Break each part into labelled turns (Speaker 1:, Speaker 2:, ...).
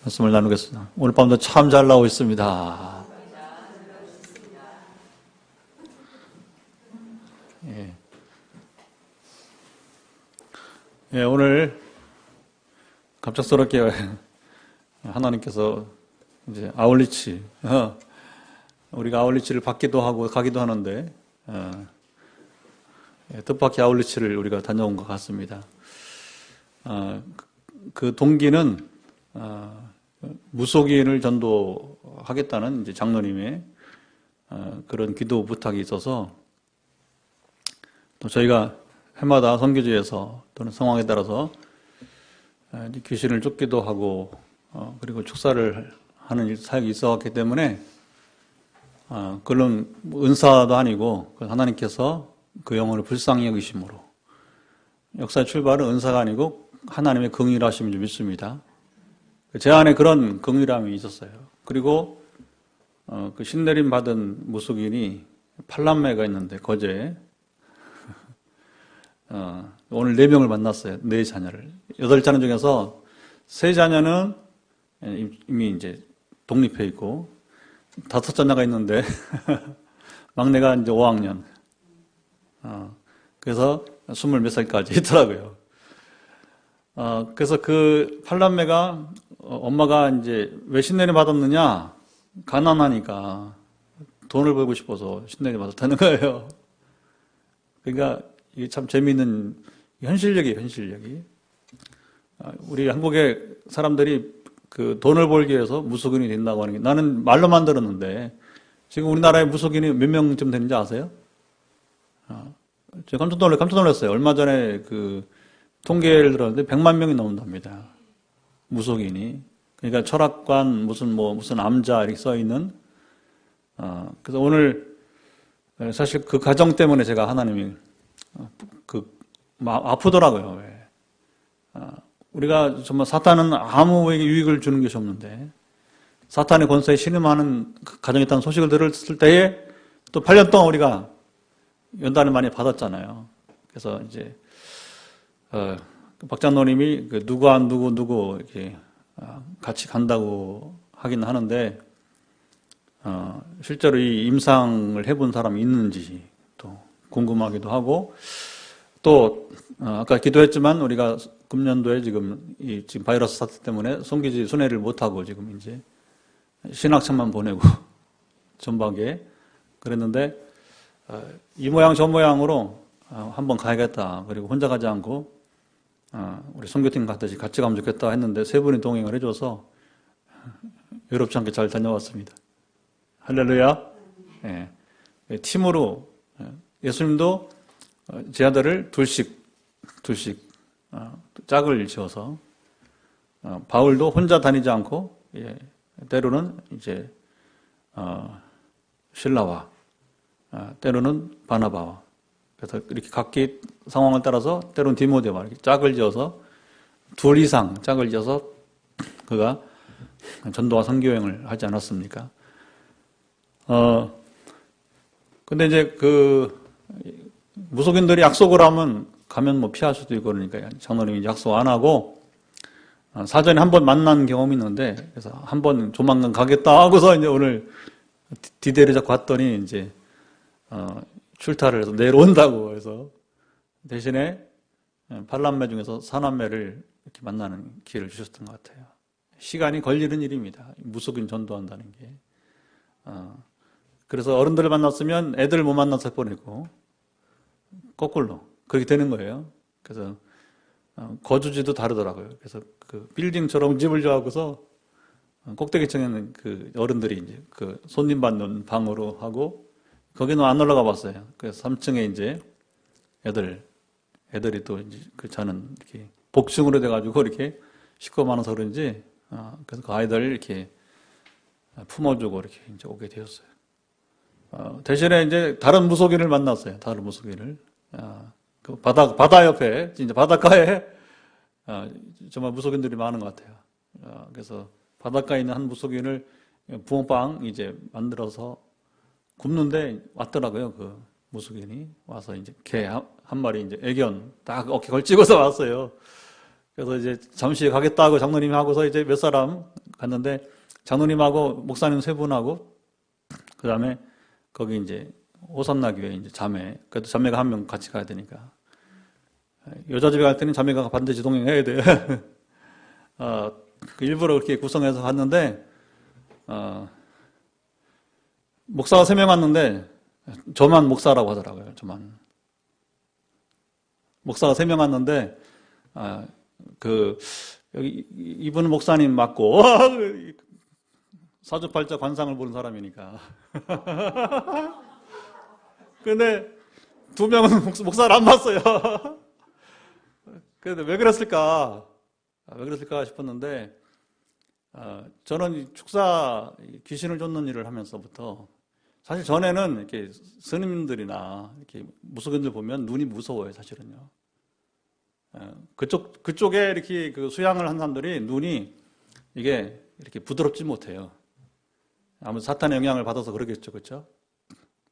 Speaker 1: 말씀을 나누겠습니다. 오늘 밤도 참 잘 나오고 있습니다. 예, 오늘 갑작스럽게 하나님께서 이제 아울리치, 우리가 아울리치를 받기도 하고 가기도 하는데, 뜻밖의 아울리치를 우리가 다녀온 것 같습니다. 그 동기는 무속인을 전도하겠다는 이제 장로님의 그런 기도 부탁이 있어서 또 저희가 해마다 선교지에서 또는 상황에 따라서 귀신을 쫓기도 하고 그리고 축사를 하는 사역이 있어왔기 때문에 그런 은사도 아니고 하나님께서 그 영혼을 불쌍히 여기심으로 역사의 출발은 은사가 아니고 하나님의 긍휼하심인 줄 믿습니다. 제 안에 그런 긍휼함이 있었어요. 그리고 그 신내림 받은 무속인이 8남매가 있는데 거제에 오늘 4명을 만났어요. 4자녀를. 8자녀 중에서 3자녀는 이미 이제 독립해 있고 5자녀가 있는데 막내가 이제 5학년. 그래서 20몇 살까지 있더라고요. 그래서 그 8남매가 엄마가 이제 왜 신내림 받았느냐? 가난하니까 돈을 벌고 싶어서 신내림 받았다는 거예요. 그러니까 이게 참 재미있는 현실력이에요, 현실력이. 우리 한국의 사람들이 그 돈을 벌기 위해서 무속인이 된다고 하는 게 나는 말로만 들었는데 지금 우리나라에 무속인이 몇 명쯤 되는지 아세요? 제가 깜짝 놀랐어요. 얼마 전에 그 통계를 들었는데 100만 명이 넘는답니다. 무속인이. 그러니까 철학관, 무슨 암자 이렇게 써 있는. 그래서 오늘 사실 그 가정 때문에 제가 하나님이 아프더라고요. 우리가 정말 사탄은 아무에게 유익을 주는 것이 없는데 사탄의 권세에 신음하는 가정이 있다는 소식을 들었을 때에 또 8년 동안 우리가 연단을 많이 받았잖아요. 그래서 이제 박 장로님이 누구 이렇게 같이 간다고 하긴 하는데 실제로 이 임상을 해본 사람이 있는지 또 궁금하기도 하고 또 아까 기도했지만 우리가 금년도에 지금 바이러스 사태 때문에 송기지 순회를 못하고 지금 이제 신학생만 보내고 전박에 그랬는데 이 모양 저 모양으로 한번 가야겠다. 그리고 혼자 가지 않고 우리 선교팀 같이 가면 좋겠다 했는데 3분이 동행을 해줘서 외롭지 않게 잘 다녀왔습니다. 할렐루야. 네. 팀으로 예수님도 제 아들을 둘씩 짝을 지어서 바울도 혼자 다니지 않고 때로는 이제 실라와 때로는 바나바와 그래서 이렇게 각기 상황을 따라서 때로는 디모데와 이렇게 짝을 지어서 2 이상 짝을 지어서 그가 전도와 선교여행을 하지 않았습니까? 근데 이제 무속인들이 약속을 하면 가면 뭐 피할 수도 있고 그러니까 장로님이 약속 안 하고 사전에 한 번 만난 경험이 있는데 그래서 한 번 조만간 가겠다 하고서 이제 오늘 디데이를 잡고 왔더니 이제 출타를 해서 내려온다고 해서 대신에 8남매 중에서 4남매를 이렇게 만나는 기회를 주셨던 것 같아요. 시간이 걸리는 일입니다. 무속인 전도한다는 게. 그래서 어른들을 만났으면 애들 못 만나서 보내고 거꾸로 그렇게 되는 거예요. 그래서 거주지도 다르더라고요. 그래서 그 빌딩처럼 집을 좋아하고서 꼭대기층에는 그 어른들이 이제 그 손님 받는 방으로 하고 거기는 안 올라가 봤어요. 그래서 3층에 이제 애들이 또 이제 그 자는 이렇게 복층으로 돼가지고 이렇게 식구가 많아서 그런지 그래서 그 아이들 이렇게 품어주고 이렇게 이제 오게 되었어요. 대신에 이제 다른 무속인을 만났어요. 다른 무속인을. 그 바다 옆에, 이제 바닷가에, 정말 무속인들이 많은 것 같아요. 그래서 바닷가에 있는 한 무속인을 붕어빵 이제 만들어서 굽는데 왔더라고요. 그 무속인이 와서 이제 개 한 마리 이제 애견 딱 어깨 걸치고서 왔어요. 그래서 이제 잠시 가겠다고 장로님이 하고서 이제 몇 사람 갔는데 장로님하고 목사님 세 분하고 그 다음에 거기 이제 호산나 교회 이제 자매, 그래도 자매가 한 명 같이 가야 되니까 여자 집에 갈 때는 자매가 반드시 동행해야 돼. 일부러 그렇게 구성해서 갔는데 목사가 3명 왔는데 저만 목사라고 하더라고요. 저만 목사가 3명 왔는데 여기 이분은 목사님 맞고 사주팔자 관상을 보는 사람이니까. 근데 2명은 목사를 안 봤어요. 근데 왜 그랬을까 싶었는데, 저는 축사 귀신을 쫓는 일을 하면서부터 사실 전에는 이렇게 스님들이나 이렇게 무속인들 보면 눈이 무서워요, 사실은요. 그쪽에 이렇게 그 수양을 한 사람들이 눈이 이게 이렇게 부드럽지 못해요. 아무래도 사탄의 영향을 받아서 그러겠죠, 그렇죠?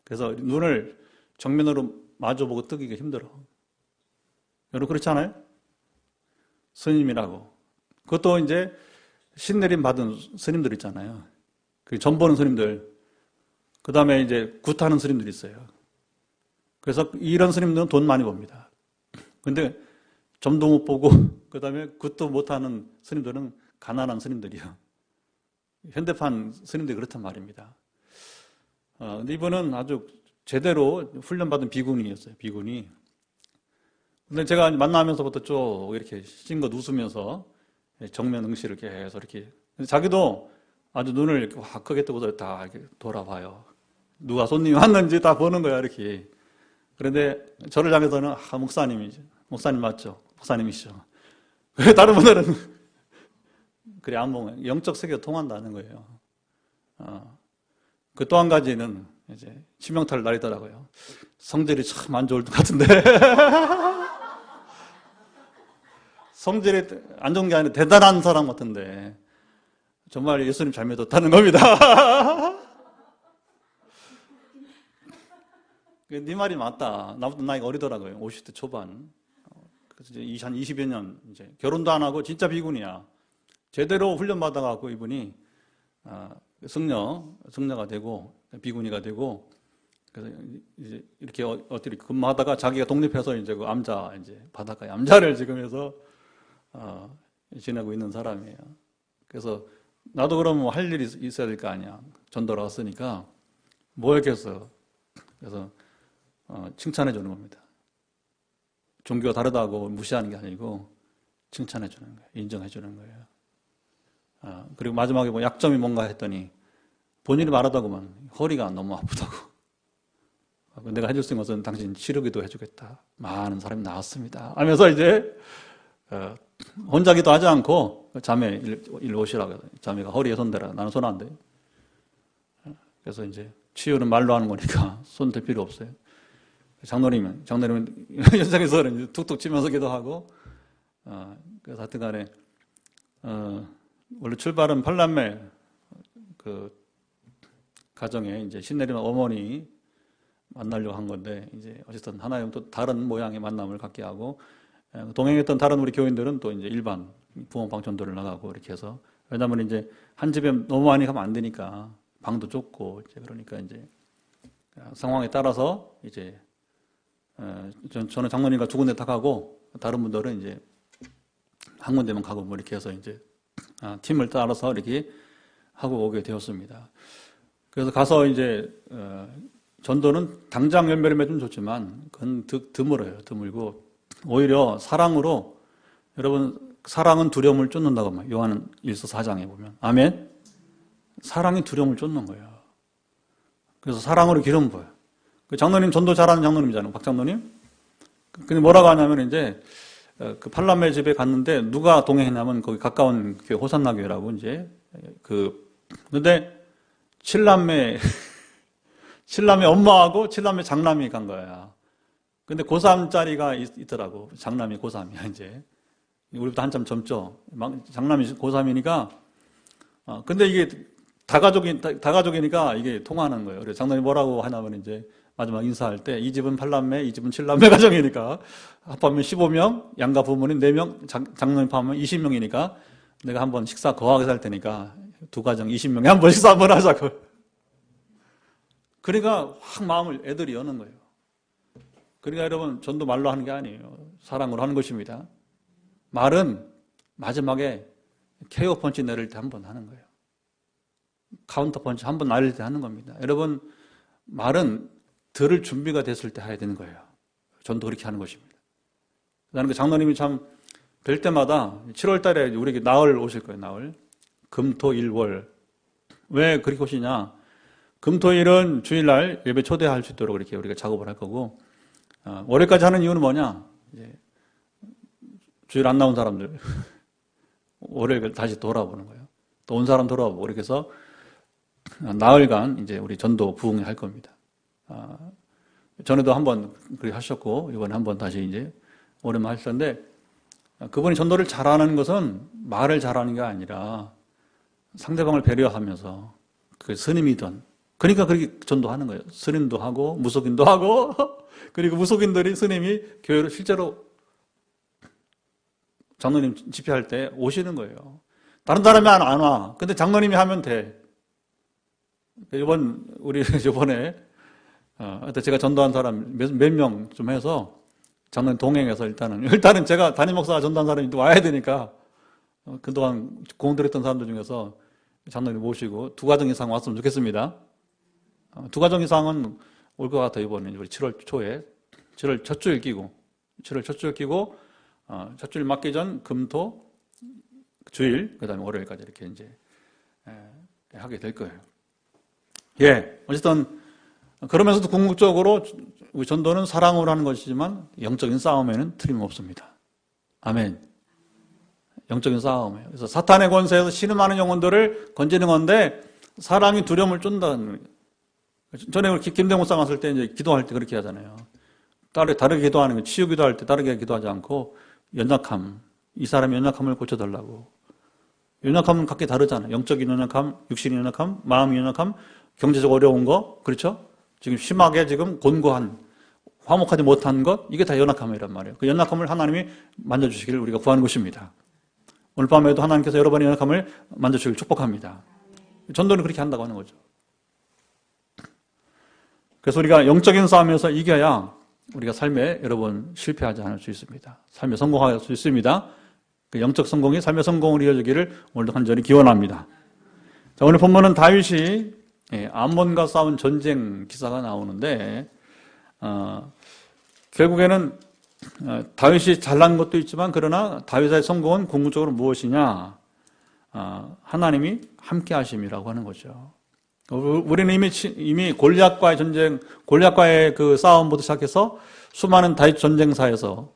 Speaker 1: 그래서 눈을 정면으로 마주보고 뜨기가 힘들어. 여러분 그렇지 않아요? 스님이라고. 그것도 이제 신내림 받은 스님들 있잖아요. 그 점 보는 스님들. 그 다음에 이제 굿하는 스님들이 있어요. 그래서 이런 스님들은 돈 많이 법니다. 근데 점도 못 보고, 그 다음에 굿도 못하는 스님들은 가난한 스님들이요. 현대판 스님들이 그렇단 말입니다. 근데 이분은 아주 제대로 훈련받은 비구니였어요, 비구니. 근데 제가 만나면서부터 쭉 이렇게 싱긋 웃으면서 정면 응시를 계속 이렇게. 자기도 아주 눈을 이렇게 확 크게 뜨고서 다 이렇게 돌아봐요. 누가 손님이 왔는지 다 보는 거야, 이렇게. 그런데 저를 향해서는, 목사님 맞죠? 목사님이시죠? 왜 다른 분들은, 그래, 안 보면 영적 세계가 통한다는 거예요. 그 또 한 가지는 이제 치명타를 날리더라고요. 성질이 참 안 좋을 것 같은데. 성질이 안 좋은 게 아니라 대단한 사람 같은데. 정말 예수님 잘 믿었다는 겁니다. 네 말이 맞다. 나보다 나이가 어리더라고요. 50대 초반. 그래서 이제 한 20여 년, 이제 결혼도 안 하고 진짜 비군이야. 제대로 훈련받아갖고 이분이, 승려가 되고, 비군이가 되고, 그래서 이제 이렇게 어떻게 근무하다가 자기가 독립해서 이제 그 암자, 이제 바닷가에 암자를 지금 해서, 지내고 있는 사람이에요. 그래서 나도 그러면 할 일이 있어야 될 거 아니야. 전도를 왔으니까. 뭐 했겠어. 그래서, 칭찬해 주는 겁니다. 종교가 다르다고 무시하는 게 아니고, 칭찬해 주는 거예요. 인정해 주는 거예요. 그리고 마지막에 뭐 약점이 뭔가 했더니, 본인이 말하다구만, 허리가 너무 아프다고. 내가 해줄 수 있는 것은 당신 치료기도 해주겠다. 많은 사람이 나왔습니다. 하면서 이제, 혼자 기도하지 않고, 자매 일 오시라고. 자매가 허리에 손대라. 나는 손 안 돼. 그래서 이제, 치유는 말로 하는 거니까 손 댈 필요 없어요. 장로님은 현장에서는 툭툭 치면서 기도하고, 그래서 하여튼 간에, 원래 출발은 팔남매, 가정에 이제 신내림 어머니 만나려고 한 건데, 이제 어쨌든 하나님 또 다른 모양의 만남을 갖게 하고, 동행했던 다른 우리 교인들은 또 이제 일반 붕어빵 전도를 나가고 이렇게 해서, 왜냐면 이제 한 집에 너무 많이 가면 안 되니까, 방도 좁고, 이제 그러니까 이제 상황에 따라서 이제, 저는 장로님과 2군데 다 가고, 다른 분들은 이제 한 군데만 가고 뭐 이렇게 해서 이제, 팀을 따라서 이렇게 하고 오게 되었습니다. 그래서 가서 이제, 전도는 당장 열매를 맺으면 좋지만, 그건 드물어요. 드물고, 오히려 사랑으로, 여러분, 사랑은 두려움을 쫓는다고 말이에요. 요한 1서 4장에 보면. 아멘? 사랑이 두려움을 쫓는 거예요. 그래서 사랑으로 기름 부어요. 그 장로님 전도 잘하는 장로님이잖아요. 박 장로님. 근데 뭐라고 하냐면 이제, 그 팔남매 집에 갔는데 누가 동행했냐면 거기 가까운 교회 호산나 교회라고 이제, 근데 칠남매 엄마하고 칠남매 장남이 간 거야. 근데 고3짜리가 있더라고. 장남이 고3이야, 이제. 우리보다 한참 젊죠. 장남이 고3이니까, 근데 이게 다 가족이니까 이게 통하는 거예요. 그래서 장남이 뭐라고 하냐면 이제 마지막 인사할 때, 이 집은 8남매, 이 집은 7남매 가정이니까, 합하면 15명, 양가 부모님 4명, 장남이 포함하면 20명이니까, 내가 한번 식사 거하게 살 테니까 두 가정 20명에 한번 식사 한번 하자고. 그러니까 확 마음을 애들이 여는 거예요. 그러니까 여러분, 전도 말로 하는 게 아니에요. 사랑으로 하는 것입니다. 말은 마지막에 KO 펀치 내릴 때 한 번 하는 거예요. 카운터 펀치 한 번 날릴 때 하는 겁니다. 여러분, 말은 들을 준비가 됐을 때 해야 되는 거예요. 전도 그렇게 하는 것입니다. 나는 그 장로님이 참 뵐 때마다 7월 달에 우리에게 나흘 오실 거예요, 나흘. 금, 토, 일, 월. 왜 그렇게 오시냐? 금, 토, 일은 주일날 예배 초대할 수 있도록 이렇게 우리가 작업을 할 거고, 월요일까지 하는 이유는 뭐냐? 이제 주일 안 나온 사람들 월요일 다시 돌아보는 거예요. 또 온 사람 돌아보고 이렇게 해서 나흘간 이제 우리 전도 부흥회 할 겁니다. 전에도 한번 그렇게 하셨고 이번에 한번 다시 이제 오랜만에 하셨는데, 그분이 전도를 잘하는 것은 말을 잘하는 게 아니라 상대방을 배려하면서 그 스님이든, 그러니까 그렇게 전도하는 거예요. 스님도 하고 무속인도 하고 그리고 무속인들이 스님이 교회로 실제로 장로님 집회할 때 오시는 거예요. 다른 사람이 안 와. 근데 장로님이 하면 돼. 이번에 제가 전도한 사람 몇 명 좀 해서 장로님 동행해서 일단은 제가 담임 목사가 전도한 사람이 또 와야 되니까 그동안 공들였던 사람들 중에서 장로님 모시고 2가정 이상 왔으면 좋겠습니다. 2가정 이상은 올 것 같아요. 이번에 우리 7월 초에 7월 첫 주일 끼고 첫 주일 맞기 전 금토 주일, 그 다음에 월요일까지 이렇게 이제 하게 될 거예요. 예, 어쨌든 그러면서도 궁극적으로 우리 전도는 사랑으로 하는 것이지만 영적인 싸움에는 틀림없습니다. 아멘. 영적인 싸움이에요. 그래서 사탄의 권세에서 신음하는 영혼들을 건지는 건데 사랑이 두려움을 쫀다는 거예요. 전에 김대모 목사 갔을 때 이제 기도할 때 그렇게 하잖아요. 다르게 기도하는 거, 치유 기도할 때 다르게 기도하지 않고 연약함, 이 사람의 연약함을 고쳐달라고. 연약함은 각기 다르잖아요. 영적인 연약함, 육신의 연약함, 마음의 연약함, 경제적 어려운 거, 그렇죠? 지금 심하게 지금 곤고한, 화목하지 못한 것, 이게 다 연약함이란 말이에요. 그 연약함을 하나님이 만져주시기를 우리가 구하는 것입니다. 오늘 밤에도 하나님께서 여러분의 연약함을 만져주시기를 축복합니다. 전도는 그렇게 한다고 하는 거죠. 그래서 우리가 영적인 싸움에서 이겨야 우리가 삶에 여러분 실패하지 않을 수 있습니다. 삶에 성공할 수 있습니다. 그 영적 성공이 삶의 성공을 이어주기를 오늘도 간절히 기원합니다. 자, 오늘 본문은 다윗이 암몬과 싸운 전쟁 기사가 나오는데 결국에는 다윗이 잘난 것도 있지만 그러나 다윗의 성공은 궁극적으로 무엇이냐? 하나님이 함께 하심이라고 하는 거죠. 우리는 이미 골리앗과의 전쟁, 골리앗과의 그 싸움부터 시작해서 수많은 다윗 전쟁사에서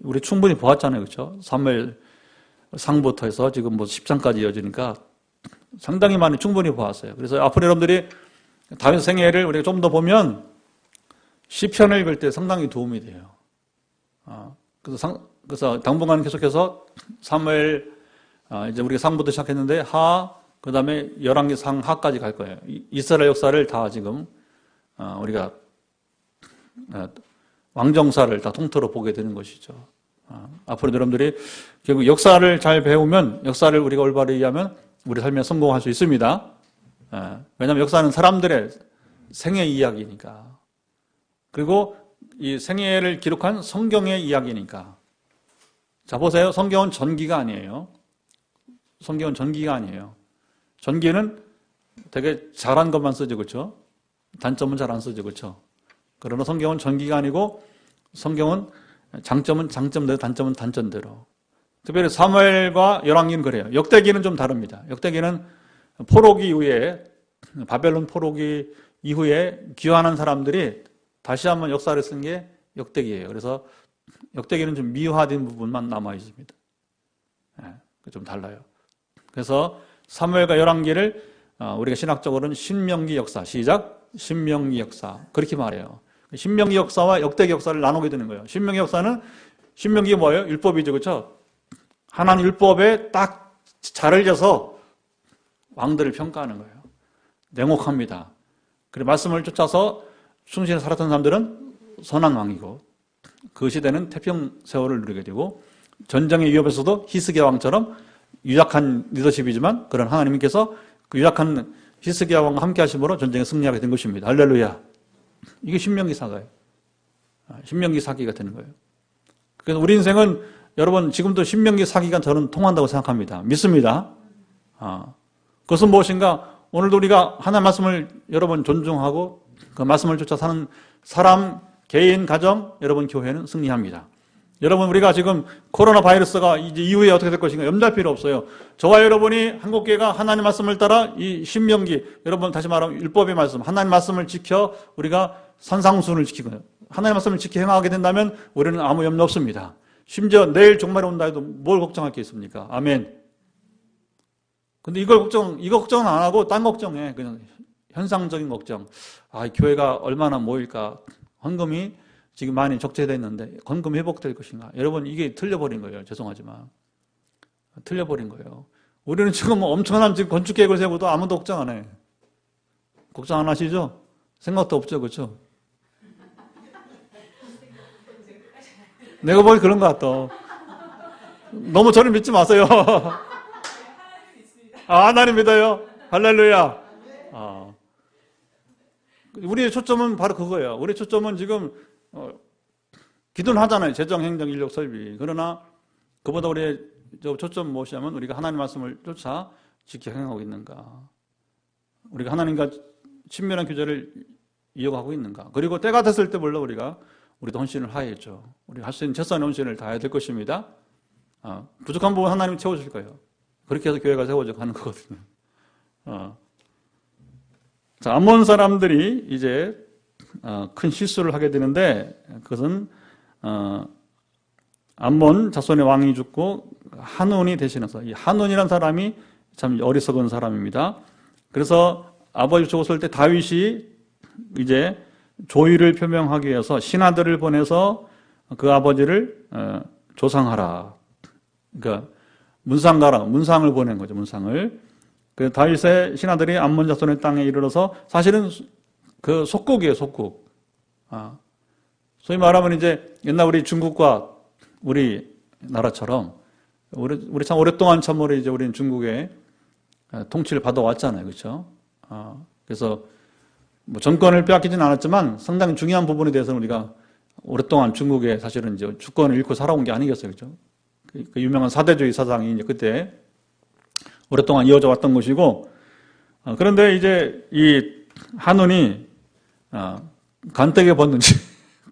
Speaker 1: 우리 충분히 보았잖아요. 그렇죠? 사무엘 상부터 해서 지금 뭐 10장까지 이어지니까 상당히 많이 충분히 보았어요. 그래서 앞으로 여러분들이 다윗 생애를 우리가 좀 더 보면 시편을 읽을 때 상당히 도움이 돼요. 그래서 당분간 계속해서 사무엘 이제 우리가 상부터 시작했는데 그 다음에 열왕기 상하까지 갈 거예요. 이스라엘 역사를 다 지금 우리가 왕정사를 다 통틀어 보게 되는 것이죠. 앞으로 여러분들이 결국 역사를 잘 배우면, 역사를 우리가 올바르게 이해하면 우리 삶에 성공할 수 있습니다. 왜냐하면 역사는 사람들의 생애 이야기니까. 그리고 이 생애를 기록한 성경의 이야기니까. 자, 보세요. 성경은 전기가 아니에요. 성경은 전기가 아니에요. 전기는 되게 잘한 것만 쓰죠, 그렇죠? 단점은 잘 안 쓰죠, 그렇죠? 그러나 성경은 전기가 아니고 성경은 장점은 장점대로, 단점은 단점대로. 특별히 사무엘과 열왕기는 그래요. 역대기는 좀 다릅니다. 역대기는 포로기 이후에, 바벨론 포로기 이후에 귀환한 사람들이 다시 한번 역사를 쓴 게 역대기예요. 그래서 역대기는 좀 미화된 부분만 남아 있습니다. 좀 달라요. 그래서 사무엘과 열왕기를 우리가 신학적으로는 신명기 역사, 시작, 신명기 역사 그렇게 말해요. 신명기 역사와 역대기 역사를 나누게 되는 거예요. 신명기 역사는 신명기가 뭐예요? 율법이죠, 그렇죠? 하나님 율법에 딱 자를 져서 왕들을 평가하는 거예요. 냉혹합니다. 그리고 말씀을 쫓아서 충실히 살았던 사람들은 선한 왕이고 그 시대는 태평 세월을 누리게 되고 전쟁의 위협에서도 히스기야 왕처럼 유약한 리더십이지만 그런 하나님께서 그 유약한 히스기야 왕과 함께 하심으로 전쟁에 승리하게 된 것입니다. 할렐루야. 이게 신명기 사가예요. 신명기 사기가 되는 거예요. 그래서 우리 인생은 여러분 지금도 신명기 사기가 저는 통한다고 생각합니다. 믿습니다. 그것은 무엇인가? 오늘도 우리가 하나님 말씀을 여러분 존중하고 그 말씀을 쫓아 사는 사람, 개인, 가정, 여러분 교회는 승리합니다. 여러분 우리가 지금 코로나 바이러스가 이제 이후에 어떻게 될 것인가 염려할 필요 없어요. 저와 여러분이 한국교회가 하나님 말씀을 따라 이 신명기, 여러분 다시 말하면 율법의 말씀, 하나님 말씀을 지켜 우리가 산상순을 지키고 하나님 말씀을 지켜 행하게 된다면 우리는 아무 염려 없습니다. 심지어 내일 종말이 온다 해도 뭘 걱정할 게 있습니까? 아멘. 근데 이거 걱정은 안 하고 딴 걱정해. 그냥 현상적인 걱정. 교회가 얼마나 모일까? 헌금이 지금 많이 적재되어 있는데 헌금 회복될 것인가? 여러분 이게 틀려버린 거예요. 죄송하지만. 틀려버린 거예요. 우리는 지금 엄청난 지금 건축 계획을 세우고도 아무도 걱정 안 해. 걱정 안 하시죠? 생각도 없죠. 그렇죠? 내가 보기 그런 것 같다. 너무 저를 믿지 마세요. 하나님 믿어요. 할렐루야. 우리의 초점은 바로 그거예요. 우리의 초점은 지금 기도는 하잖아요. 재정, 행정, 인력, 설비. 그러나 그보다 우리의 초점 무엇이냐면 우리가 하나님 말씀을 쫓아 지켜 행하고 있는가. 우리가 하나님과 친밀한 교제를 이어가고 있는가. 그리고 때가 됐을 때 물론 우리도 헌신을 하야죠. 우리가 할 수 있는 최선의 헌신을 다해야 될 것입니다. 부족한 부분 하나님이 채워줄 거예요. 그렇게 해서 교회가 세워져 가는 거거든요. 자, 암몬 사람들이 이제 큰 실수를 하게 되는데 그것은 암몬 자손의 왕이 죽고 한온이 대신해서 이 한온이라는 사람이 참 어리석은 사람입니다. 그래서 아버지 죽었을 때 다윗이 이제 조의를 표명하기 위해서 신하들을 보내서 그 아버지를 조상하라. 그러니까 문상을 보낸 거죠. 문상을. 그 다윗의 신하들이 암몬 자손의 땅에 이르러서 사실은 그 속국이에요. 속국. 소위 말하면 이제 옛날 우리 중국과 우리 나라처럼 우리 참 오랫동안 참 이제 우리는 중국의 통치를 받아왔잖아요. 그렇죠? 그래서 뭐 정권을 빼앗기진 않았지만 상당히 중요한 부분에 대해서는 우리가 오랫동안 중국에 사실은 이제 주권을 잃고 살아온 게 아니겠어요. 그렇죠? 그 유명한 사대주의 사상이 이제 그때 오랫동안 이어져 왔던 것이고, 그런데 이제 이 한온이 간떼게 벗는지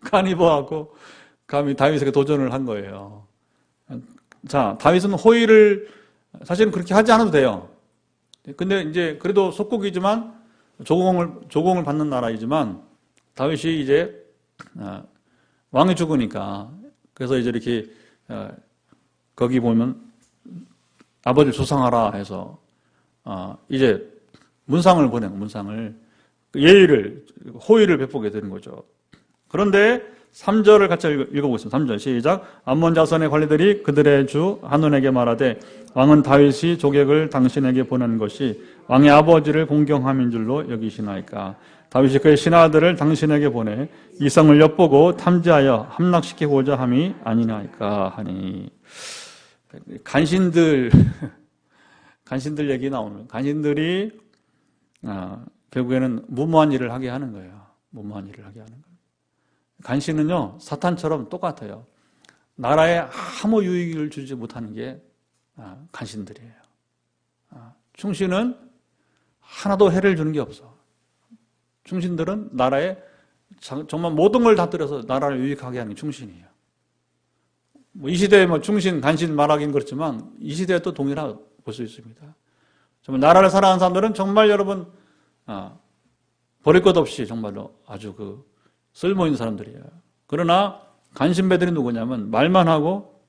Speaker 1: 간입어하고 감히 다윗에게 도전을 한 거예요. 자, 다윗은 호의를 사실은 그렇게 하지 않아도 돼요. 근데 이제 그래도 속국이지만 조공을 받는 나라이지만 다윗이 이제 왕이 죽으니까 그래서 이제 이렇게 거기 보면 아버지를 조상하라 해서 이제 문상을 보내는 문상을 예의를 호의를 베푸게 되는 거죠. 그런데 3절을 같이 읽어보겠습니다. 3절 시작. 암몬 자손의 관리들이 그들의 주 한온에게 말하되 왕은 다윗이 조객을 당신에게 보낸 것이 왕의 아버지를 공경함인 줄로 여기시나이까. 다윗이 그의 신하들을 당신에게 보내 이성을 엿보고 탐지하여 함락시키고자 함이 아니나이까 하니. 간신들 얘기 나오는 간신들이 결국에는 무모한 일을 하게 하는 거예요. 무모한 일을 하게 하는 거예요. 간신은요 사탄처럼 똑같아요. 나라에 아무 유익을 주지 못하는 게 간신들이에요. 충신은 하나도 해를 주는 게 없어. 충신들은 나라에 정말 모든 걸 다 들여서 나라를 유익하게 하는 게 충신이에요. 이 시대에 충신, 간신 말하기는 그렇지만 이 시대에 또 동일하다고 볼 수 있습니다. 정말 나라를 사랑하는 사람들은 정말 여러분 버릴 것 없이 정말로 아주 쓸모 있는 사람들이에요. 그러나 간신배들이 누구냐면 말만 하고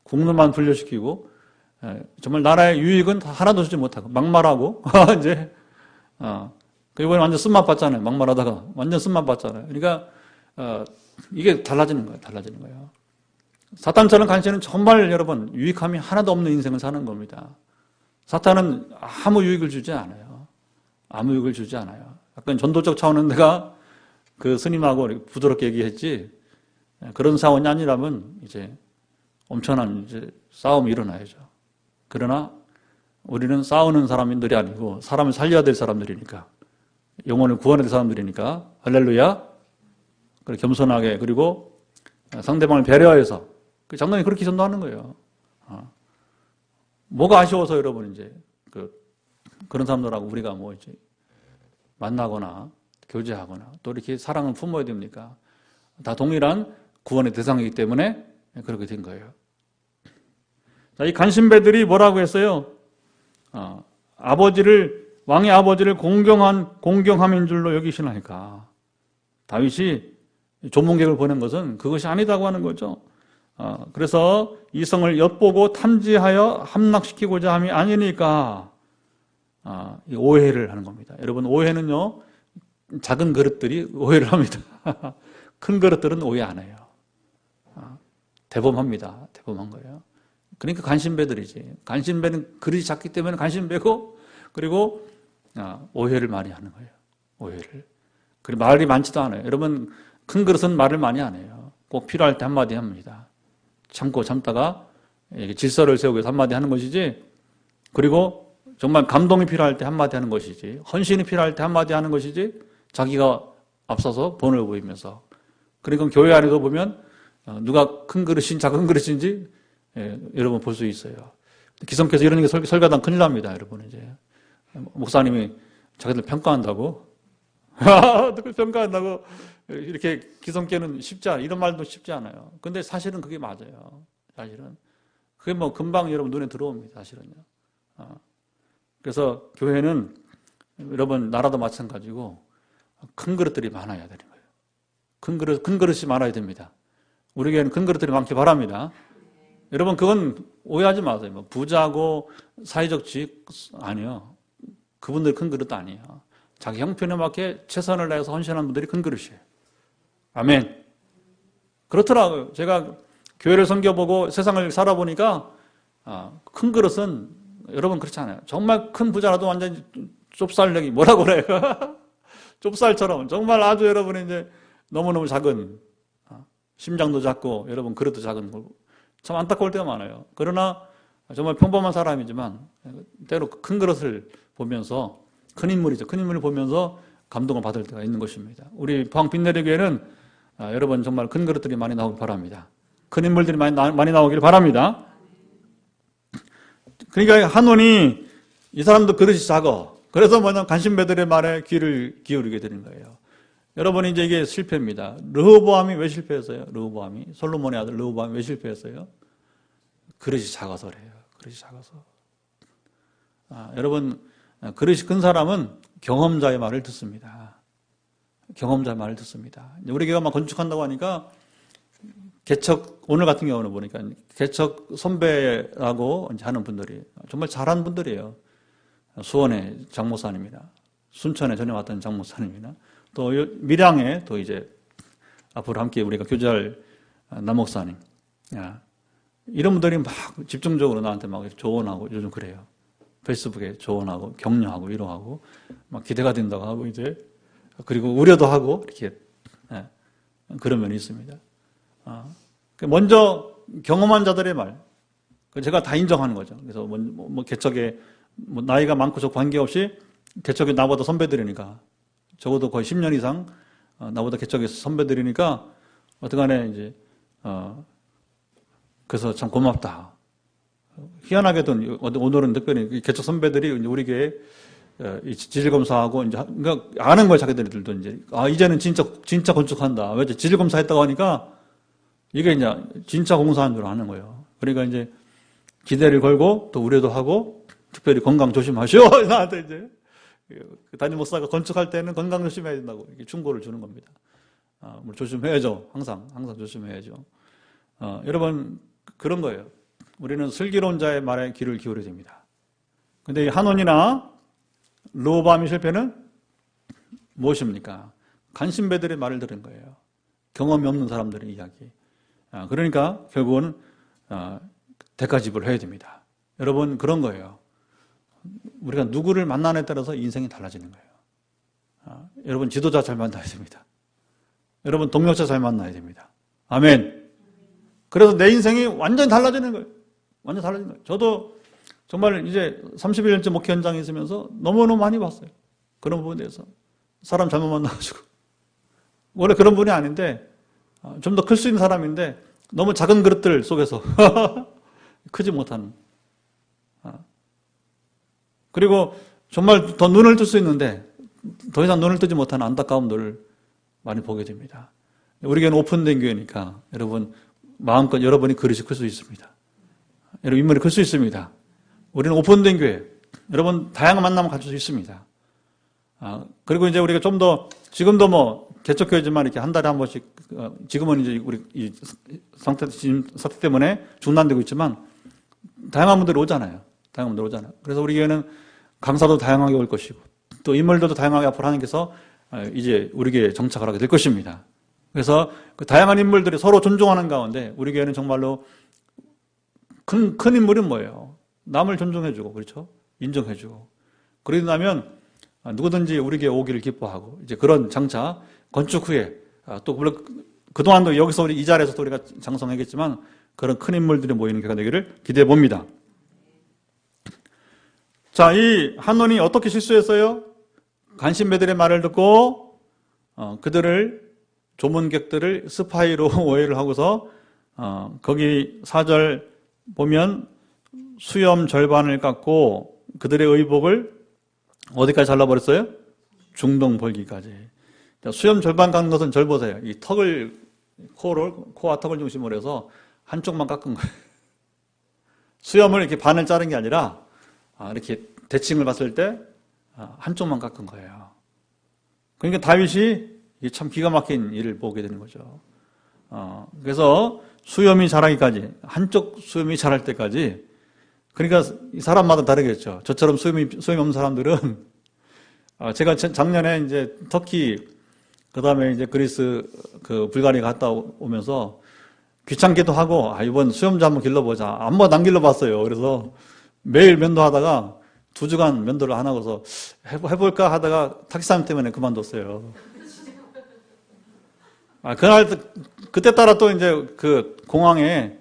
Speaker 1: 국론만 분려시키고 정말 나라의 유익은 하나도 주지 못하고 막말하고 이제 이번에 완전 쓴맛 봤잖아요. 막말하다가 완전 쓴맛 봤잖아요. 그러니까 이게 달라지는 거예요. 사탄처럼 간신은 정말 여러분 유익함이 하나도 없는 인생을 사는 겁니다. 사탄은 아무 유익을 주지 않아요. 아무 유익을 주지 않아요. 약간 전도적 차원은 내가 그 스님하고 부드럽게 얘기했지 그런 사원이 아니라면 이제 엄청난 이제 싸움이 일어나야죠. 그러나 우리는 싸우는 사람들이 아니고 사람을 살려야 될 사람들이니까, 영혼을 구원해야 될 사람들이니까, 할렐루야. 그리고 겸손하게, 그리고 상대방을 배려해서, 장로님 그렇게 전도하는 거예요. 뭐가 아쉬워서 여러분 이제 그런 사람들하고 우리가 뭐 이제 만나거나 교제하거나 또 이렇게 사랑을 품어야 됩니까? 다 동일한 구원의 대상이기 때문에 그렇게 된 거예요. 자, 이 간신배들이 뭐라고 했어요? 왕의 아버지를 공경함인 줄로 여기시나이까. 다윗이 조문객을 보낸 것은 그것이 아니다고 하는 거죠. 그래서 이 성을 엿보고 탐지하여 함락시키고자 함이 아니니까 오해를 하는 겁니다. 여러분, 오해는요, 작은 그릇들이 오해를 합니다. 큰 그릇들은 오해 안 해요. 대범합니다. 대범한 거예요. 그러니까 간신배들이지. 간신배는 그릇이 작기 때문에 간신배고, 그리고 오해를 많이 하는 거예요. 오해를. 그리고 말이 많지도 않아요. 여러분, 큰 그릇은 말을 많이 안 해요. 꼭 필요할 때 한마디 합니다. 참고 참다가 질서를 세우기 위해서 한마디 하는 것이지, 그리고 정말 감동이 필요할 때 한마디 하는 것이지, 헌신이 필요할 때 한마디 하는 것이지, 자기가 앞서서 본을 보이면서. 그리고 교회 안에도 보면 누가 큰 그릇인지 작은 그릇인지 여러분 볼 수 있어요. 기성께서 이런 게 설교하다 큰일 납니다. 여러분 이제 목사님이 자기들 평가한다고 누굴 평가한다고 이렇게 기성께는 쉽지 않아요. 이런 말도 쉽지 않아요. 근데 사실은 그게 맞아요. 사실은 그게 뭐 금방 여러분 눈에 들어옵니다. 사실은요. 그래서 교회는 여러분 나라도 마찬가지고 큰 그릇들이 많아야 되는 거예요. 큰 그릇이 많아야 됩니다. 우리 교회는 큰 그릇들이 많기 바랍니다. 여러분 그건 오해하지 마세요. 뭐 부자고 사회적 지위 아니요. 그분들 큰 그릇도 아니에요. 자기 형편에 맞게 최선을 다해서 헌신하는 분들이 큰 그릇이에요. 아멘. 그렇더라고요. 제가 교회를 섬겨보고 세상을 살아보니까 큰 그릇은 여러분 그렇지 않아요. 정말 큰 부자라도 완전히 좁쌀력이 뭐라고 그래요? 좁쌀처럼 정말 아주 여러분이 이제 너무너무 작은 심장도 작고 여러분 그릇도 작은 거 참 안타까울 때가 많아요. 그러나 정말 평범한 사람이지만 때로 큰 그릇을 보면서 큰 인물이죠. 큰 인물을 보면서 감동을 받을 때가 있는 것입니다. 우리 포항 빛내리교회는 여러분 정말 큰 그릇들이 많이 나오길 바랍니다. 큰 인물들이 많이 나오길 바랍니다. 그러니까 한온이 이 사람도 그릇이 작아. 그래서 뭐냐면 간신배들의 말에 귀를 기울이게 되는 거예요. 여러분 이제 이게 실패입니다. 르호보암이 왜 실패했어요? 르호보암이 솔로몬의 아들 르호보암이 왜 실패했어요? 그릇이 작아서래요. 그릇이 작아서. 여러분 그릇이 큰 사람은 경험자의 말을 듣습니다. 경험자의 말을 듣습니다. 우리 교회가 막 건축한다고 하니까 개척 오늘 같은 경우는 보니까 개척 선배라고 하는 분들이 정말 잘하는 분들이에요. 수원의 장목사님이나 순천에 전에 왔던 장목사님이나 또 밀양에 또 이제 앞으로 함께 우리가 교제할 남목사님 이런 분들이 막 집중적으로 나한테 막 조언하고 요즘 그래요. 페이스북에 조언하고 격려하고 위로하고 막 기대가 된다고 하고 이제 그리고 우려도 하고 이렇게 그런 면이 있습니다. 먼저 경험한 자들의 말 제가 다 인정하는 거죠. 그래서 뭐 개척에 뭐 나이가 많고 저 관계없이 개척에 나보다 선배들이니까 적어도 거의 10년 이상 나보다 개척에서 선배들이니까 어떡하네 이제 그래서 참 고맙다. 희한하게도 오늘은 특별히 개척 선배들이 우리 교회 지질 검사하고 이제 그러니까 아는 거예요. 자기들도 이제 이제는 진짜 건축한다. 왜 지질 검사했다고 하니까 이게 이제 진짜 공사한 줄 아는 거예요. 그러니까 이제 기대를 걸고 또 우려도 하고 특별히 건강 조심하시오. 나한테 이제 담임 목사가 건축할 때는 건강 조심해야 된다고 이렇게 충고를 주는 겁니다. 뭐 조심해야죠. 항상 조심해야죠. 여러분 그런 거예요. 우리는 슬기로운 자의 말에 귀를 기울여야 됩니다. 근데 이 한온이나 르호보암의 실패는 무엇입니까? 간신배들의 말을 들은 거예요. 경험이 없는 사람들의 이야기. 그러니까 결국은 대가 지불을 해야 됩니다. 여러분 그런 거예요. 우리가 누구를 만나냐에 따라서 인생이 달라지는 거예요. 여러분 지도자 잘 만나야 됩니다. 여러분 동력자 잘 만나야 됩니다. 아멘. 그래서 내 인생이 완전히 달라지는 거예요. 완전 달라지는 거예요. 저도 정말 이제 31년째 목회 현장에 있으면서 너무너무 많이 봤어요. 그런 부분에 대해서. 사람 잘못 만나가지고. 원래 그런 분이 아닌데, 좀 더 클 수 있는 사람인데, 너무 작은 그릇들 속에서 크지 못하는. 그리고 정말 더 눈을 뜰 수 있는데, 더 이상 눈을 뜨지 못하는 안타까움들을 많이 보게 됩니다. 우리 교회는 오픈된 교회니까, 여러분, 마음껏 여러분이 그릇이 클 수 있습니다. 여러분, 인물이 클 수 있습니다. 우리는 오픈된 교회. 여러분, 다양한 만남을 가질 수 있습니다. 그리고 이제 우리가 좀 더, 지금도 뭐, 개척교회지만 이렇게 한 달에 한 번씩, 지금은 이제 우리 이 사태 때문에 중단되고 있지만, 다양한 분들이 오잖아요. 다양한 분들이 오잖아요. 그래서 우리 교회는 강사도 다양하게 올 것이고, 또 인물들도 다양하게 앞으로 하나님께서 이제 우리 교회에 정착을 하게 될 것입니다. 그래서 그 다양한 인물들이 서로 존중하는 가운데, 우리 교회는 정말로 큰 인물은 뭐예요? 남을 존중해주고, 그렇죠? 인정해주고. 그러고 나면 누구든지 우리 교회 오기를 기뻐하고, 이제 그런 장차 건축 후에, 또 물론 그동안도 여기서 우리 이 자리에서도 우리가 장성하겠지만, 그런 큰 인물들이 모이는 교회가 되기를 기대해 봅니다. 자, 이 한논이 어떻게 실수했어요? 간신배들의 말을 듣고, 그들을, 조문객들을 스파이로 오해를 하고서, 거기 4절 보면, 수염 절반을 깎고 그들의 의복을 어디까지 잘라버렸어요? 중동 볼기까지. 수염 절반 깎는 것은 절 보세요. 이 턱을, 코와 턱을 중심으로 해서 한쪽만 깎은 거예요. 수염을 이렇게 반을 자른 게 아니라, 이렇게 대칭을 봤을 때, 한쪽만 깎은 거예요. 그러니까 다윗이 참 기가 막힌 일을 보게 되는 거죠. 그래서 수염이 자라기까지, 한쪽 수염이 자랄 때까지, 그러니까 사람마다 다르겠죠. 저처럼 수염이 없는 사람들은, 제가 작년에 이제 터키, 그 다음에 이제 그리스, 불가리아 갔다 오면서 귀찮기도 하고, 이번 수염 좀 한번 길러보자. 한번 안 길러봤어요. 그래서 매일 면도하다가 2주간 면도를 안 하고서 해볼까 하다가 타키사님 때문에 그만뒀어요. 그때 따라 또 이제 그 공항에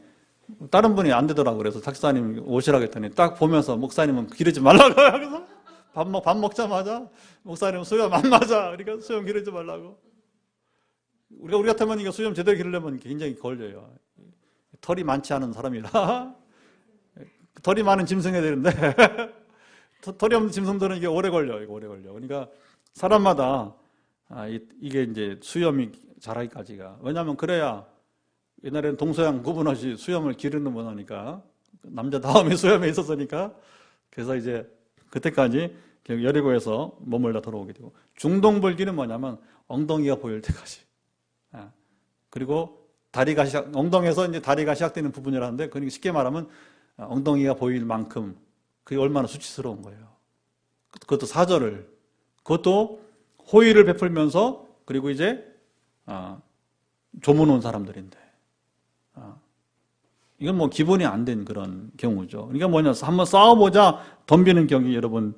Speaker 1: 다른 분이 안 되더라고요. 그래서 타키사님 오시라고 했더니 딱 보면서 목사님은 기르지 말라고. 그래서 밥 먹자마자 목사님은 수염 안 맞아. 그러니까 수염 기르지 말라고. 우리 같으면 이거 수염 제대로 기르려면 굉장히 걸려요. 털이 많지 않은 사람이라. 털이 많은 짐승이 되는데 털이 없는 짐승들은 이게 오래 걸려. 그러니까 사람마다 이게 이제 수염이 자라기까지가. 왜냐하면 그래야 옛날에는 동서양 구분 없이 수염을 기르는 문화니까 남자다움이 수염에 있었으니까 그래서 이제 그때까지 여리고에서 머물다 돌아오게 되고 중동볼기는 뭐냐면 엉덩이가 보일 때까지 그리고 엉덩이에서 이제 다리가 시작되는 부분이라는데 그러니까 쉽게 말하면 엉덩이가 보일 만큼 그게 얼마나 수치스러운 거예요. 그것도 사절을 그것도 호의를 베풀면서 그리고 이제 조문 온 사람들인데 이건 뭐 기본이 안 된 그런 경우죠. 그러니까 뭐냐 한번 싸워보자 덤비는 격이 여러분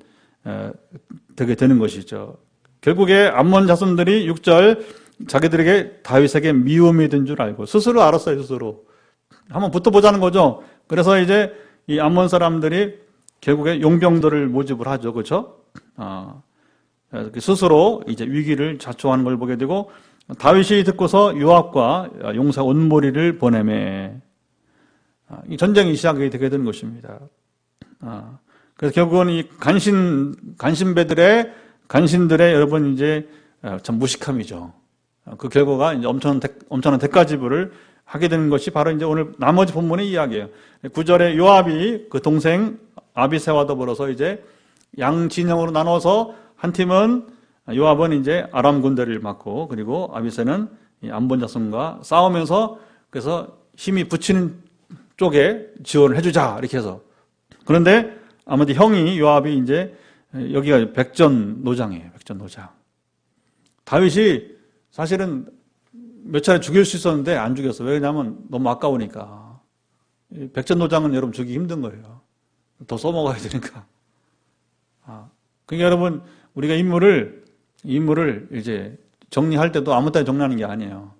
Speaker 1: 되게 되는 것이죠. 결국에 암몬 자손들이 6절 자기들에게 다윗에게 미움이 된 줄 알고 스스로 알았어요. 스스로 한번 붙어보자는 거죠. 그래서 이제 이 암몬 사람들이 결국에 용병들을 모집을 하죠. 그렇죠? 스스로 이제 위기를 자초하는 걸 보게 되고 다윗이 듣고서 요압과 용사 온무리를 보내매 이 전쟁이 시작이 되게 되는 것입니다. 그래서 결국은 이 간신들의 여러분 이제 참 무식함이죠. 그 결과가 이제 엄청난 대가지불을 하게 되는 것이 바로 이제 오늘 나머지 본문의 이야기예요. 9절에 요압이 그 동생 아비새와 더불어서 이제 양 진영으로 나눠서 한 팀은 요압은 이제 아람 군대를 맡고 그리고 아비새는 암몬 자손과 싸우면서 그래서 힘이 붙이는 쪽에 지원을 해주자 이렇게 해서 그런데 아무튼 형이 요압이 이제 여기가 백전노장이에요. 백전노장. 다윗이 사실은 몇 차례 죽일 수 있었는데 안 죽였어. 왜냐하면 너무 아까우니까. 백전노장은 여러분 죽이기 힘든 거예요. 더 써먹어야 되니까. 그러니까 여러분 우리가 인물을 이제 정리할 때도 아무 때나 정리하는 게 아니에요.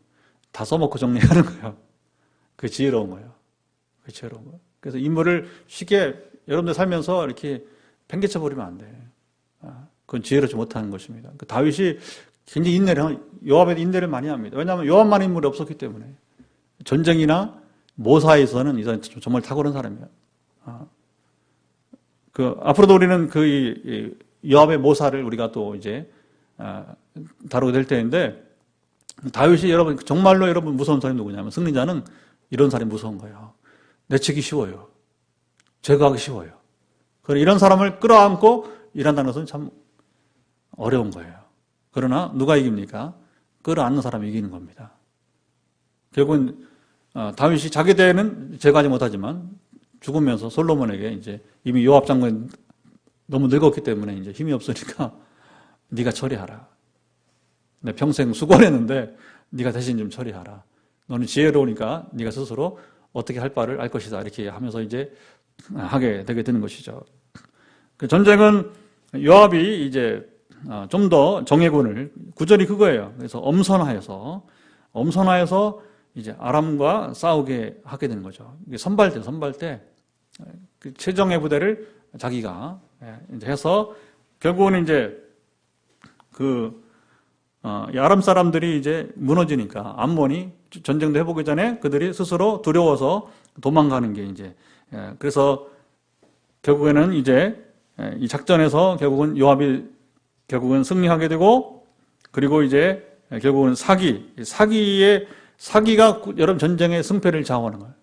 Speaker 1: 다 써먹고 정리하는 거예요. 그게 지혜로운 거예요. 그게 지혜로운 거예요. 그래서 인물을 쉽게 여러분들 살면서 이렇게 팽개쳐 버리면 안 돼. 그건 지혜롭지 못하는 것입니다. 그 다윗이 굉장히 요압에 인내를 많이 합니다. 왜냐하면 요압만 인물이 없었기 때문에. 전쟁이나 모사에서는 이 사람 정말 탁월한 사람이에요. 앞으로도 우리는 이 요압의 모사를 우리가 또 이제 다루게 될 때인데, 다윗이 정말로 여러분 무서운 사람이 누구냐면, 승리자는 이런 사람이 무서운 거예요. 내치기 쉬워요. 제거하기 쉬워요. 이런 사람을 끌어안고 일한다는 것은 참 어려운 거예요. 그러나 누가 이깁니까? 끌어안는 사람이 이기는 겁니다. 결국은 다윗이 자기 때에는 제거하지 못하지만 죽으면서 솔로몬에게 이제 이미 요압 장군이 너무 늙었기 때문에 이제 힘이 없으니까 네가 처리하라. 내 평생 수고했는데 네가 대신 좀 처리하라. 너는 지혜로우니까 네가 스스로 어떻게 할 바를 알 것이다. 이렇게 하면서 이제 하게 되게 되는 것이죠. 그 전쟁은 요압이 이제 좀 더 정예군을, 구절이 그거예요. 그래서 엄선하여서 이제 아람과 싸우게 하게 되는 거죠. 선발 때 그 최정예 부대를 자기가 이제 해서 결국은 이제 아람 사람들이 이제 무너지니까 암몬이 전쟁도 해보기 전에 그들이 스스로 두려워서 도망가는 게 이제 그래서 결국에는 이제 이 작전에서 결국은 요압이 결국은 승리하게 되고, 그리고 이제 결국은 사기가 여러분 전쟁의 승패를 좌우하는 거예요.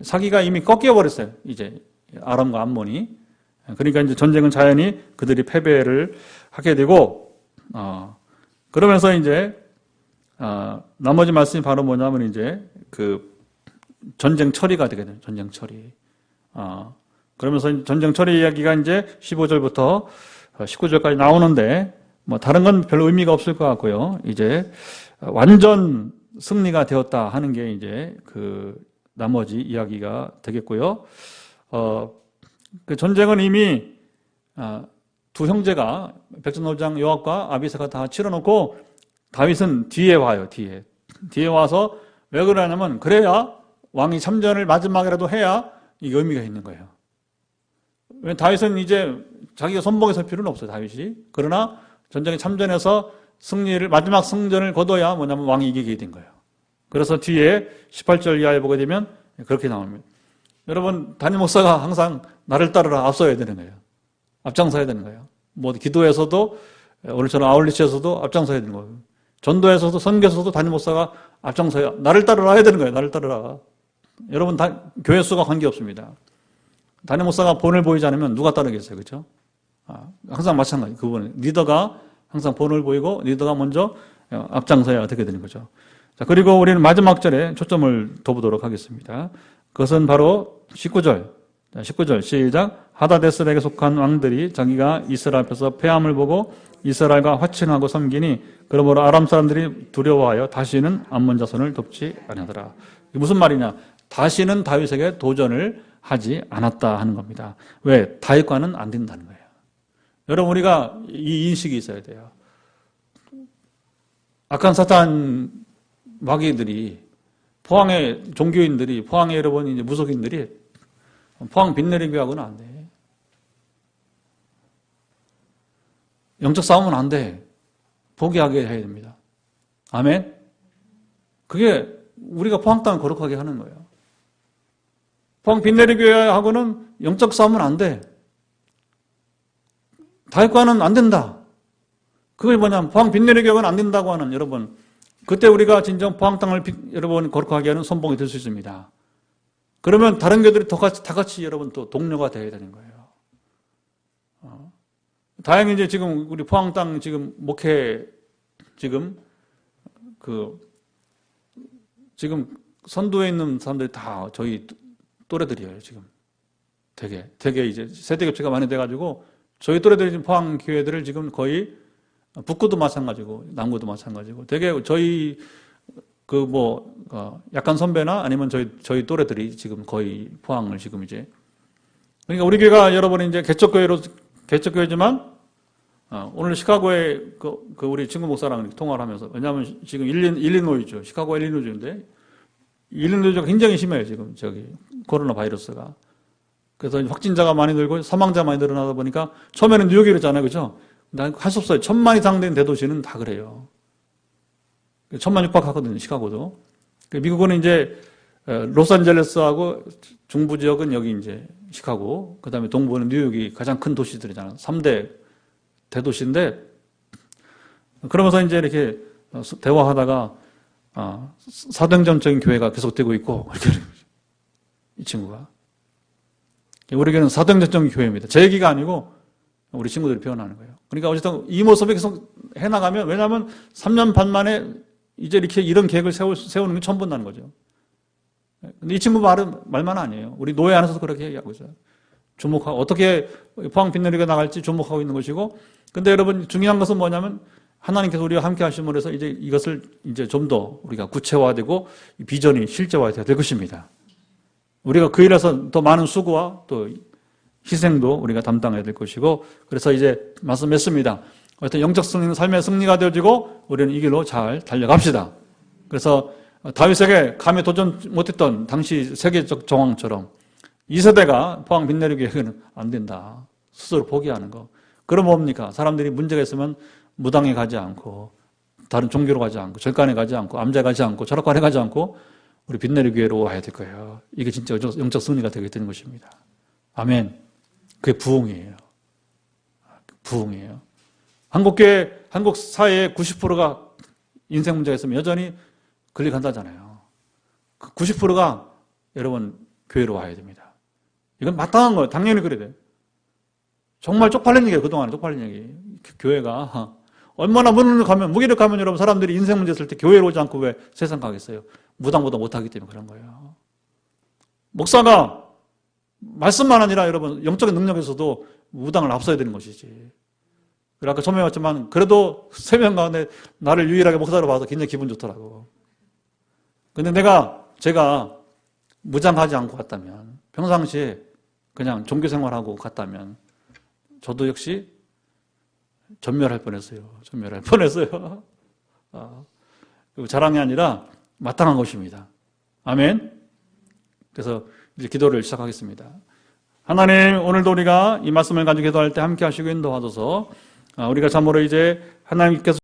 Speaker 1: 사기가 이미 꺾여 버렸어요. 이제 아람과 암몬이. 그러니까 이제 전쟁은 자연히 그들이 패배를 하게 되고, 그러면서 이제 나머지 말씀이 바로 뭐냐면 이제 그 전쟁 처리가 되게 돼요. 전쟁 처리. 그러면서 전쟁 처리 이야기가 이제 15절부터 19절까지 나오는데, 뭐 다른 건 별로 의미가 없을 것 같고요. 이제 완전 승리가 되었다 하는 게 이제 그 나머지 이야기가 되겠고요. 그 전쟁은 이미 두 형제가 백전노장 요압과 아비새가 다 치러놓고 다윗은 뒤에 와요. 뒤에 와서 왜 그러냐면, 그래야 왕이 참전을 마지막이라도 해야 이게 의미가 있는 거예요. 다윗은 이제 자기가 선봉에 설 필요는 없어요, 다윗이. 그러나 전쟁에 참전해서 마지막 승전을 거둬야 뭐냐면 왕이 이기게 된 거예요. 그래서 뒤에 18절 이하에 보게 되면 그렇게 나옵니다. 여러분, 담임 목사가 항상 나를 따르라 앞서야 되는 거예요. 앞장서야 되는 거예요. 뭐 기도에서도, 오늘처럼 아울리치에서도 앞장서야 되는 거예요. 전도에서도, 선교에서도 담임 목사가 앞장서야, 나를 따르라 해야 되는 거예요. 나를 따르라. 여러분, 교회 수가 관계없습니다. 담임 목사가 본을 보이지 않으면 누가 따르겠어요? 그렇죠? 항상 마찬가지. 그분은 리더가 항상 본을 보이고 리더가 먼저 앞장서야 되게 되는 거죠. 자, 그리고 우리는 마지막 절에 초점을 둬보도록 하겠습니다. 그것은 바로 19절. 자, 19절 시작. 하다데스에게 속한 왕들이 자기가 이스라엘 앞에서 패함을 보고 이스라엘과 화친하고 섬기니 그러므로 아람 사람들이 두려워하여 다시는 암몬 자손을 돕지 아니하더라. 이게 무슨 말이냐? 다시는 다윗에게 도전을 하지 않았다 하는 겁니다. 왜? 다윗과는 안 된다는 거예요. 여러분, 우리가 이 인식이 있어야 돼요. 악한 사탄 마귀들이, 포항의 종교인들이, 포항의 여러분 이제 무속인들이 포항 빛내리기 하고는 안 돼. 영적 싸움은 안 돼. 포기하게 해야 됩니다. 아멘? 그게 우리가 포항 땅을 거룩하게 하는 거예요. 포항 빛내리교회하고는 영적 싸움은 안 돼. 다윗과는 안 된다. 그게 뭐냐면 포항 빛내리교회는 안 된다고 하는, 여러분, 그때 우리가 진정 포항 땅을 여러분 거룩하게 하는 선봉이 될 수 있습니다. 그러면 다른 교회들이 다 같이 여러분 또 동료가 되어야 되는 거예요. 다행히 이제 지금 우리 포항 땅 지금 목회 지금 선두에 있는 사람들이 다 저희 또래들이에요, 지금. 되게 이제 세대 교체가 많이 돼가지고 저희 또래들이 지금 포항 교회들을 지금 거의 북구도 마찬가지고 남구도 마찬가지고 되게 저희 약간 선배나 아니면 저희 또래들이 지금 거의 포항을 지금 이제, 그러니까 우리 교회가 여러분이 이제 개척교회지만 오늘 시카고에 우리 친구 목사랑 통화를 하면서, 왜냐하면 지금 일리노이주, 시카고 일리노이주인데 일리노이주가 굉장히 심해요, 지금 코로나 바이러스가. 그래서 확진자가 많이 늘고 사망자가 많이 늘어나다 보니까 처음에는 뉴욕이 그랬잖아요. 그죠? 할 수 없어요. 1000만 이상 된 대도시는 다 그래요. 1000만 육박하거든요. 시카고도. 미국은 이제 로스앤젤레스하고 중부 지역은 여기 이제 시카고, 그 다음에 동부는 뉴욕이 가장 큰 도시들이잖아요. 3대 대도시인데, 그러면서 이제 이렇게 대화하다가 사도행전적인 교회가 계속되고 있고, 이렇게 이 친구가. 우리 교회는 사도행전적인 교회입니다. 제 얘기가 아니고 우리 친구들이 표현하는 거예요. 그러니까 어쨌든 이 모습을 계속 해나가면, 왜냐하면 3년 반 만에 이제 이렇게 이런 계획을 세우는 게 처음 본다는 거죠. 근데 이 친구 말만 아니에요. 우리 노예 안에서도 그렇게 얘기하고 있어요. 주목하고, 어떻게 포항 빗내리가 나갈지 주목하고 있는 것이고, 근데 여러분 중요한 것은 뭐냐면, 하나님께서 우리와 함께 하심으로 해서 이제 이것을 이제 좀 더 우리가 구체화되고, 비전이 실제화돼야 될 것입니다. 우리가 그 일에서 더 많은 수고와 또 희생도 우리가 담당해야 될 것이고, 그래서 이제 말씀했습니다. 어떤 영적 승리는 삶의 승리가 되어지고, 우리는 이 길로 잘 달려갑시다. 그래서 다윗에게 감히 도전 못했던 당시 세계적 정황처럼 2세대가 포항 빗내리기 계획은 안 된다. 스스로 포기하는 거. 그럼 뭡니까? 사람들이 문제가 있으면 무당에 가지 않고, 다른 종교로 가지 않고, 절간에 가지 않고, 암자에 가지 않고, 철학관에 가지 않고, 우리 빗내리기 교회로 와야 될 거예요. 이게 진짜 영적 승리가 되게 되는 것입니다. 아멘. 그게 부흥이에요. 부흥이에요. 한국 사회의 90%가 인생 문제가 있으면 여전히 클릭한다잖아요. 그 90%가 여러분 교회로 와야 됩니다. 이건 마땅한 거예요. 당연히 그래야 돼요. 정말 쪽팔린 얘기예요. 그동안에 쪽팔린 얘기. 교회가 얼마나 무기력하면 여러분 사람들이 인생 문제 있을 때 교회로 오지 않고 왜 세상 가겠어요? 무당보다 못하기 때문에 그런 거예요. 목사가 말씀만 아니라 여러분 영적인 능력에서도 무당을 앞서야 되는 것이지. 아까 처음에 왔지만 그래도 3명 가운데 나를 유일하게 목사로 봐서 굉장히 기분 좋더라고. 근데 제가 무장하지 않고 갔다면, 평상시에 그냥 종교생활하고 갔다면 저도 역시 전멸할 뻔했어요. 자랑이 아니라 마땅한 것입니다. 아멘. 그래서 이제 기도를 시작하겠습니다. 하나님, 오늘도 우리가 이 말씀을 가지고 기도할 때 함께 하시고 인도하소서. 우리가 참으로 이제 하나님께서